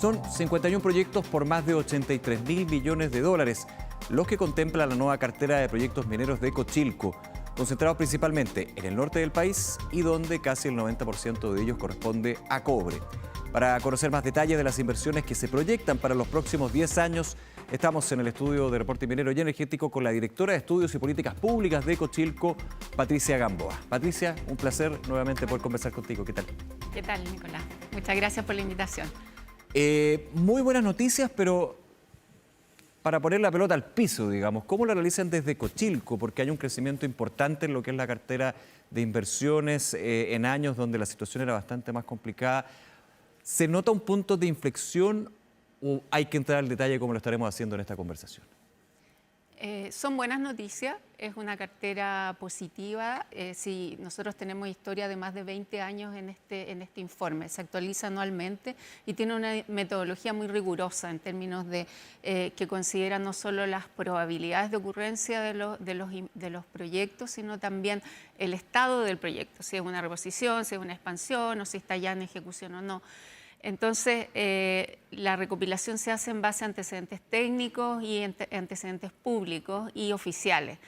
Son 51 proyectos por más de 83.000 millones de dólares, los que contempla la nueva cartera de proyectos mineros de Cochilco, concentrados principalmente en el norte del país y donde casi el 90% de ellos corresponde a cobre. Para conocer más detalles de las inversiones que se proyectan para los próximos 10 años, estamos en el estudio de Reporte Minero y Energético con la directora de Estudios y Políticas Públicas de Cochilco, Patricia Gamboa. Patricia, un placer nuevamente poder conversar contigo. ¿Qué tal? ¿Qué tal, Nicolás? Muchas gracias por la invitación. Muy buenas noticias, pero para poner la pelota al piso, digamos, ¿cómo lo realizan desde Cochilco? Porque hay un crecimiento importante en lo que es la cartera de inversiones en años donde la situación era bastante más complicada. ¿Se nota un punto de inflexión o hay que entrar al detalle como lo estaremos haciendo en esta conversación? Son buenas noticias, es una cartera positiva. Si nosotros tenemos historia de más de 20 años en este informe, se actualiza anualmente y tiene una metodología muy rigurosa en términos de que considera no solo las probabilidades de ocurrencia de los proyectos, sino también el estado del proyecto, si es una reposición, si es una expansión o si está ya en ejecución o no. Entonces, la recopilación se hace en base a antecedentes técnicos y antecedentes públicos y oficiales.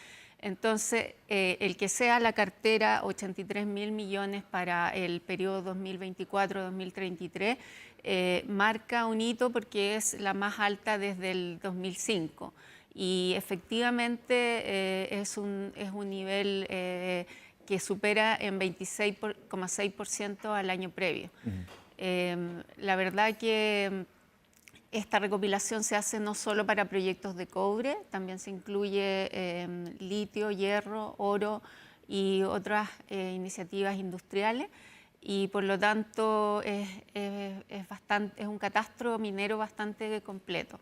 Entonces, el que sea la cartera 83.000 millones para el periodo 2024-2033 marca un hito porque es la más alta desde el 2005. Y efectivamente es un nivel que supera en 26,6% al año previo. La verdad que esta recopilación se hace no solo para proyectos de cobre, también se incluye litio, hierro, oro y otras iniciativas industriales, y por lo tanto es un catastro minero bastante completo.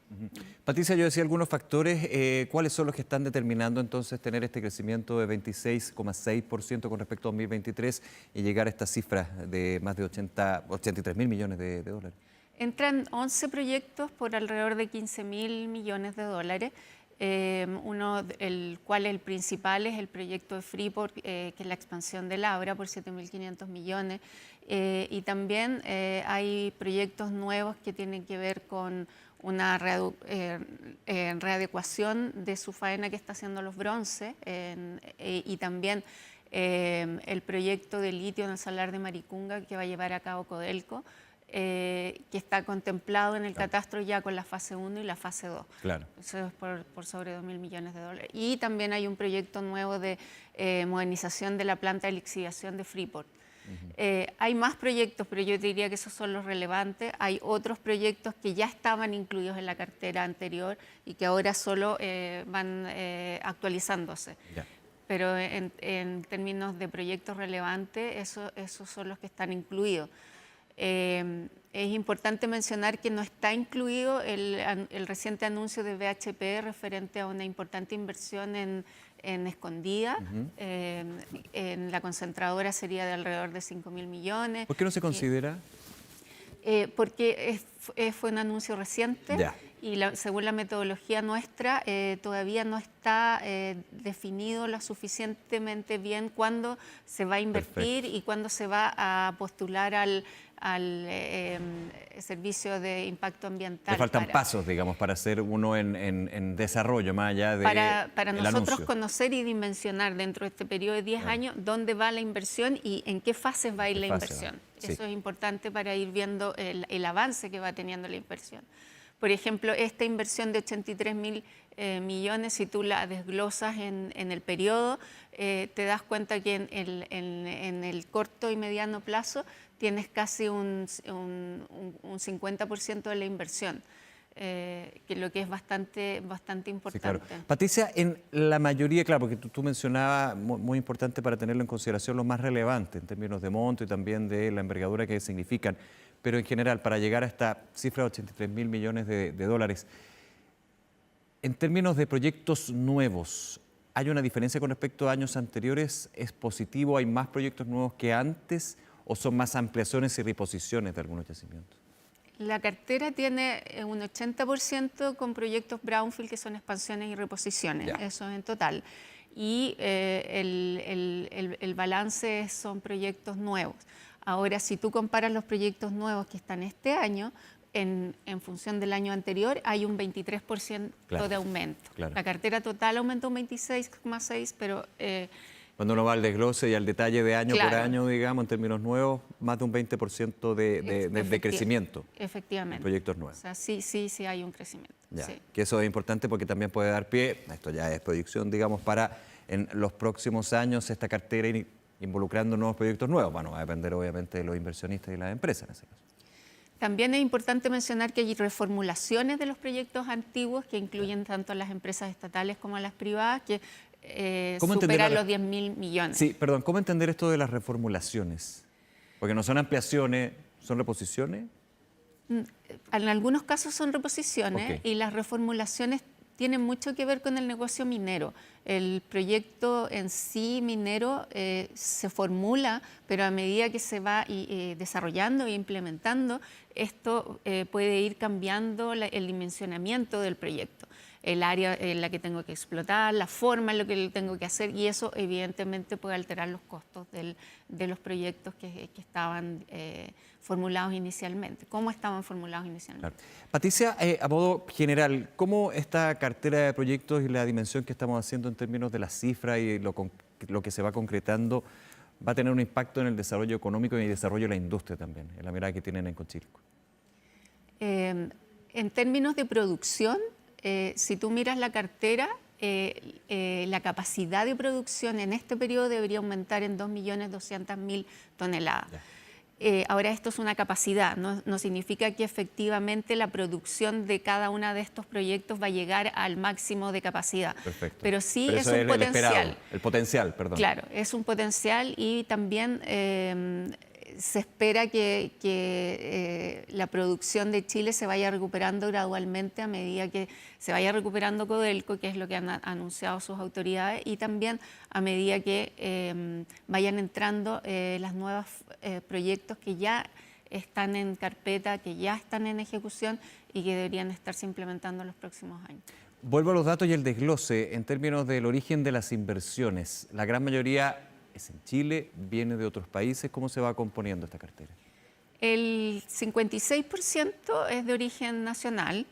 Patricia, yo decía algunos factores. ¿Cuáles son los que están determinando entonces tener este crecimiento de 26,6% con respecto a 2023 y llegar a esta cifra de más de 83.000 millones de dólares? Entran 11 proyectos por alrededor de 15.000 millones de dólares. El principal es el proyecto de Freeport, que es la expansión del Abra por 7.500 millones. Y también hay proyectos nuevos que tienen que ver con una readecuación de su faena que está haciendo los bronces y también el proyecto de litio en el Salar de Maricunga que va a llevar a cabo Codelco. Que está contemplado en el catastro ya con la fase 1 y la fase 2. Claro. Eso es por sobre 2.000 millones de dólares. Y también hay un proyecto nuevo de modernización de la planta de lixiviación de Freeport. Hay más proyectos, pero yo diría que esos son los relevantes. Hay otros proyectos que ya estaban incluidos en la cartera anterior y que ahora solo van actualizándose. Ya. Pero en términos de proyectos relevantes, esos son los que están incluidos. Es importante mencionar que no está incluido el reciente anuncio de BHP referente a una importante inversión en Escondida. En la concentradora sería de alrededor de 5.000 millones. ¿Por qué no se considera? Porque fue un anuncio reciente. Ya. Y según la metodología nuestra, todavía no está definido lo suficientemente bien cuándo se va a invertir. Perfecto. Y cuándo se va a postular al servicio de impacto ambiental. Le faltan pasos, digamos, para hacer uno en desarrollo, más allá de para nosotros conocer y dimensionar dentro de este periodo de 10 años dónde va la inversión y en qué fases va a ir la inversión. Sí. Eso es importante para ir viendo el avance que va teniendo la inversión. Por ejemplo, esta inversión de 83.000 millones, si tú la desglosas en el periodo, te das cuenta que en el corto y mediano plazo tienes casi un 50% de la inversión, que lo que es bastante importante. Sí, claro. Patricia, en la mayoría, claro, porque tú mencionabas, muy importante para tenerlo en consideración, lo más relevante en términos de monto y también de la envergadura que significan, pero en general, para llegar a esta cifra de 83.000 millones de dólares, en términos de proyectos nuevos, ¿hay una diferencia con respecto a años anteriores? ¿Es positivo? ¿Hay más proyectos nuevos que antes? ¿O son más ampliaciones y reposiciones de algunos yacimientos? La cartera tiene un 80% con proyectos brownfield, que son expansiones y reposiciones, ya. Eso en total. Y el balance son proyectos nuevos. Ahora, si tú comparas los proyectos nuevos que están este año en función del año anterior hay un 23% Claro, de aumento. claro. La cartera total aumentó un 26,6%, pero Cuando uno va al desglose y al detalle de año por claro. año, digamos, en términos nuevos, más de un 20% de crecimiento en efectivamente. proyectos O nuevos. sea, sí hay un crecimiento. Ya, Sí. que eso es importante porque también puede dar pie, esto ya es proyección, digamos, para en los próximos años esta cartera involucrando nuevos proyectos nuevos. Bueno, va a depender obviamente de los inversionistas y las empresas en ese caso. También es importante mencionar que hay reformulaciones de los proyectos antiguos que incluyen tanto a las empresas estatales como a las privadas, que ¿Cómo entender superan la- los 10.000 millones. Sí, perdón, ¿cómo entender esto de las reformulaciones? Porque no son ampliaciones, son reposiciones. En algunos casos son reposiciones Ok. y las reformulaciones tienen mucho que ver con el negocio minero. El proyecto en sí minero se formula, pero a medida que se va desarrollando e implementando, esto puede ir cambiando el dimensionamiento del proyecto, el área en la que tengo que explotar, la forma en la que tengo que hacer, y eso evidentemente puede alterar los costos de los proyectos que estaban formulados inicialmente, cómo estaban formulados inicialmente. Claro. Patricia, a modo general, ¿cómo esta cartera de proyectos y la dimensión que estamos haciendo en términos de las cifras y lo que se va concretando va a tener un impacto en el desarrollo económico y en el desarrollo de la industria también, en la mirada que tienen en Cochilco? En términos de producción, si tú miras la cartera, la capacidad de producción en este periodo debería aumentar en 2.200.000 toneladas. Ya. Ahora, esto es una capacidad, no significa que efectivamente la producción de cada uno de estos proyectos va a llegar al máximo de capacidad. Perfecto. Pero sí Pero es eso un el potencial. esperado, el potencial, perdón. Claro, es un potencial y también se espera que la producción de Chile se vaya recuperando gradualmente a medida que se vaya recuperando Codelco, que es lo que han anunciado sus autoridades, y también a medida que vayan entrando los nuevos proyectos que ya están en carpeta, que ya están en ejecución y que deberían estarse implementando en los próximos años. Vuelvo a los datos y el desglose en términos del origen de las inversiones. La gran mayoría es en Chile, viene de otros países. ¿Cómo se va componiendo esta cartera? El 56% es de origen nacional,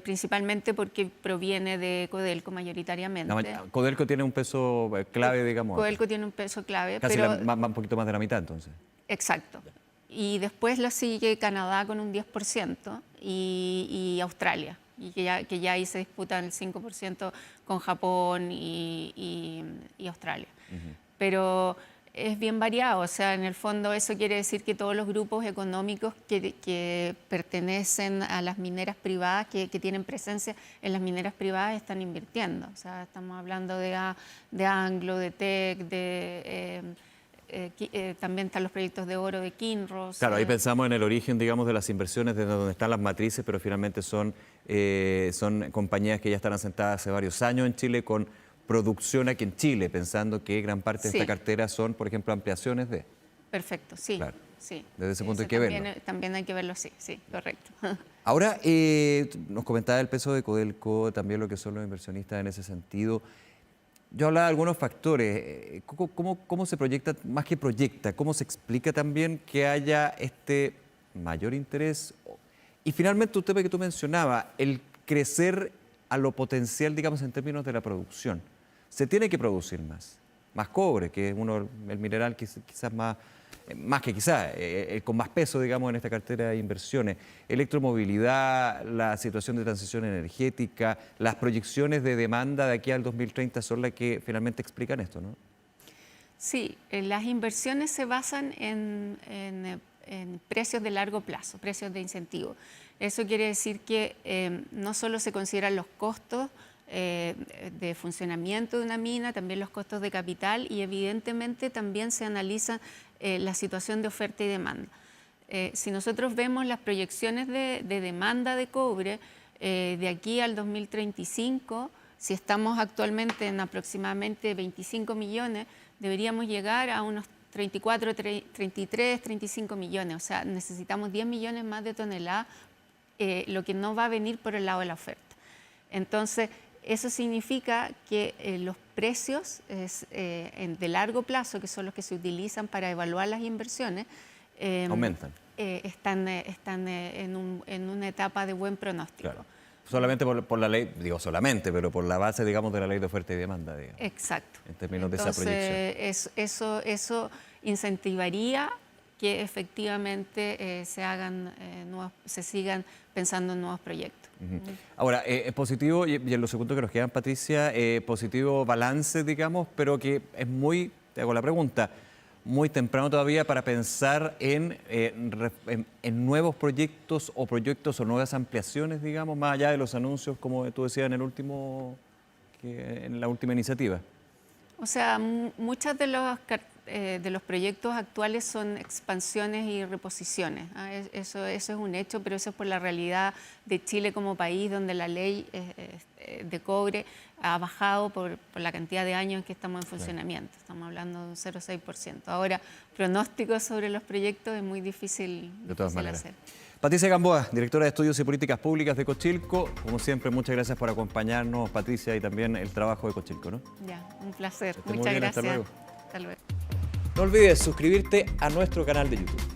principalmente porque proviene de Codelco mayoritariamente. Codelco tiene un peso clave, digamos. Codelco tiene un peso clave, Casi pero un poquito más de la mitad, entonces. exacto. Y después lo sigue Canadá con un 10% y Australia, y que ya ahí se disputan el 5% con Japón y Australia. Pero es bien variado, o sea, en el fondo eso quiere decir que todos los grupos económicos que pertenecen a las mineras privadas, que tienen presencia en las mineras privadas, están invirtiendo. O sea, estamos hablando de Anglo, de Teck, también están los proyectos de oro de Kinross. Claro, ahí pensamos en el origen, digamos, de las inversiones, de donde están las matrices, pero finalmente son compañías que ya están asentadas hace varios años en Chile con producción aquí en Chile, pensando que gran parte de esta cartera son, por ejemplo, ampliaciones de... Perfecto, sí. Claro. Sí. Desde ese punto hay que verlo. También hay que verlo, sí, correcto. Ahora, nos comentaba el peso de Codelco, también lo que son los inversionistas en ese sentido. Yo hablaba de algunos factores. ¿Cómo se proyecta, más que proyecta, cómo se explica también que haya este mayor interés? Y finalmente, un tema que tú mencionabas, el crecer a lo potencial, digamos, en términos de la producción. Se tiene que producir más cobre, que es el mineral quizás más que quizás, con más peso, digamos, en esta cartera de inversiones. Electromovilidad, la situación de transición energética, las proyecciones de demanda de aquí al 2030 son las que finalmente explican esto, ¿no? Sí, las inversiones se basan en precios de largo plazo, precios de incentivo. Eso quiere decir que no solo se consideran los costos de funcionamiento de una mina, también los costos de capital, y evidentemente también se analiza la situación de oferta y demanda. Si nosotros vemos las proyecciones de demanda de cobre de aquí al 2035, si estamos actualmente en aproximadamente 25 millones, deberíamos llegar a unos 34, 33, 35 millones. O sea, necesitamos 10 millones más de toneladas, lo que no va a venir por el lado de la oferta. Entonces, eso significa que los precios de largo plazo, que son los que se utilizan para evaluar las inversiones, Aumentan. están en una etapa de buen pronóstico. Claro. Solamente por la ley, digo solamente, pero por la base, digamos, de la ley de oferta y demanda, digamos. Exacto. En términos de esa proyección. Eso incentivaría que efectivamente se sigan pensando en nuevos proyectos. Ahora, es positivo, y en los segundos que nos quedan, Patricia, positivo balance, digamos, pero que es muy, te hago la pregunta, muy temprano todavía para pensar en nuevos proyectos o nuevas ampliaciones, digamos, más allá de los anuncios, como tú decías en la última iniciativa. O sea, muchos de los proyectos actuales son expansiones y reposiciones. Eso es un hecho, pero eso es por la realidad de Chile como país, donde la ley de cobre ha bajado por la cantidad de años en que estamos en funcionamiento. Estamos hablando de un 0,6%. Ahora, pronósticos sobre los proyectos es muy difícil hacer. Patricia Gamboa, directora de Estudios y Políticas Públicas de Ecochilco. Como siempre, muchas gracias por acompañarnos, Patricia, y también el trabajo de Ecochilco, ¿no? Ya, un placer. Muchas gracias. Hasta luego. Hasta luego. No olvides suscribirte a nuestro canal de YouTube.